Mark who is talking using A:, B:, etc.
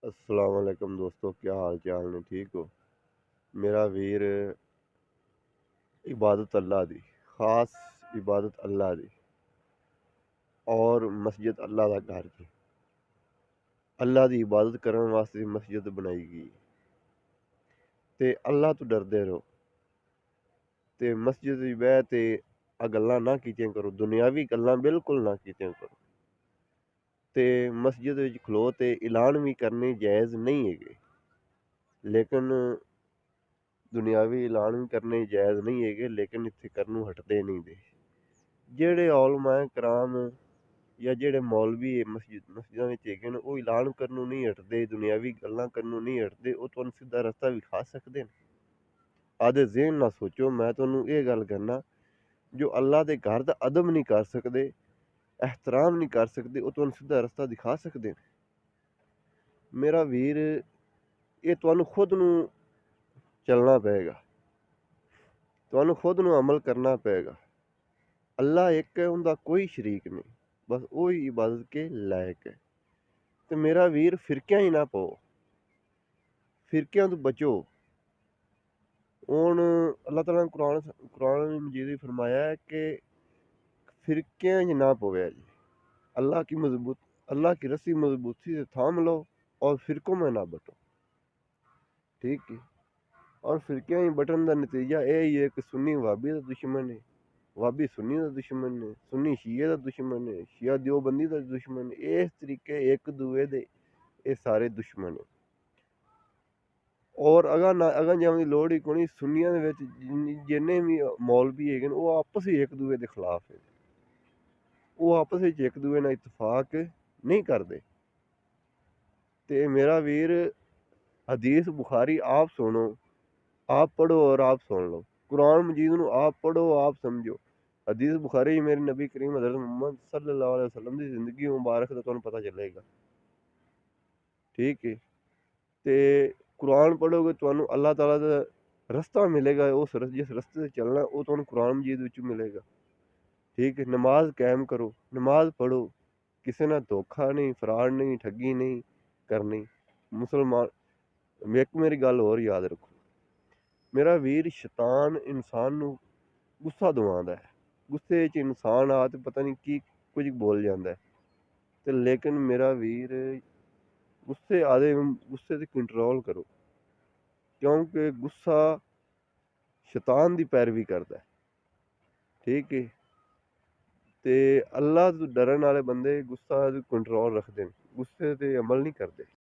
A: अस्सलाम वालेकुम दोस्तों, क्या हाल चाल ने? ठीक हो? मेरा वीर, इबादत अल्लाह दी, खास इबादत अल्लाह दी और मस्जिद अल्लाह दा घर जी। अल्लाह दी इबादत करने वास्ते मस्जिद बनाई गई ते अल्लाह तो डरदे रहो ते मस्जिद च बह ते आ गल्लां ना कीतियां करो, दुनियावी गल्लां बिल्कुल ना कीतियां करो ते मस्जिद विच खलो ते ऐलान भी करने जायज़ नहीं हैगे, लेकिन दुनियावी ऐलान भी करने जायज़ नहीं हैगे, लेकिन इत्थे करनों हटदे नहीं दे। जेह्ड़े उलमाए कराम या जेह्ड़े मौलवी मस्जिदां विच हैगे न, ओह् ऐलान करनों नहीं हटदे, दुनियावी गल्लां करनों नहीं हटदे, ओह् तुहानूं सिद्धा रस्ता विखा सकदे न। आदे ज़हन ना सोचो, मैं तुहानूं एह् गल्ल करना, जो अल्लाह दे घर दा अदब नहीं कर सकदे, एहतराम नहीं कर सकदे, ओह् तुहानूं सिद्धा रस्ता दिखा सकदे न। मेरा वीर, एह् तुहानूं खुद नूं चलना पएगा, तुहानूं खुद नूं अमल करना पएगा। अल्लाह एक है, उंदा कोई शरीक नहीं, बस वो ही इबादत के लायक है। ते मेरा वीर, फिरकियां ही ना पो, फिरकियां तो बचो। हुण अल्लाह ताला ने कुरान मजीद च फरमाया है कि फिरकियां च ना पवै जी। अल्लाह की रस्सी मजबूती से थाम लो और फिरकों में ना बटो। ठीक है? और फिरकियां ही बटन का नतीजा यह ही है कि सुन्नी वाबी का दुश्मन है, वाबी सुन्नी का दुश्मन है, सुन्नी शिये का दुश्मन है, शिया देवबंदी का दुश्मन है। इस तरीके एक दूए दे ये सारे दुश्मन है। और अगां जाने की लोड़ ही कोनी। सुन्नियां दे विच जिन्ने भी मौलवी हैगे न, ओह् आपस च एक दूए दे खिलाफ है। ओह् आपस च एक दूए नाल इतफाक नहीं करदे। ते मेरा वीर, हदीस बुखारी आप सुनो, आप पढ़ो और आप सुन लो। कुरान मजीद नूं आप पढ़ो, आप समझो। हदीस बुखारी मेरे नबी करीम हज़रत मुहम्मद सल्लल्लाहु अलैहि वसल्लम दी ज़िंदगी मुबारक दा तुहानूं पता चलेगा। ठीक है? ते कुरान पढ़ोगे तुहानूं अल्लाह ताला दा रस्ता मिलेगा, जिस रस्ते से चलना वो तुहानूं कुरान मजीद विचों मिलेगा। ठीक है? नमाज कायम करो, नमाज पढ़ो, किसी नाल धोखा नहीं, फराड नहीं, ठगी नहीं करनी। मुसलमान एक मेरी गल होर याद रखो, मेरा वीर, शैतान इंसान नूं गुस्सा दवांदा है। गुस्से च इंसान आ ते पता नहीं की कुछ बोल जांदा है। ते लेकिन मेरा वीर, गुस्से आदे गुस्से ते कंट्रोल करो, क्योंकि गुस्सा शैतान दी पैरवी करदा है। ठीक है? ते अल्लाह तो डरन आले बंदे गुस्सा कंट्रोल रखदे न, गुस्से ते अमल नहीं करदे।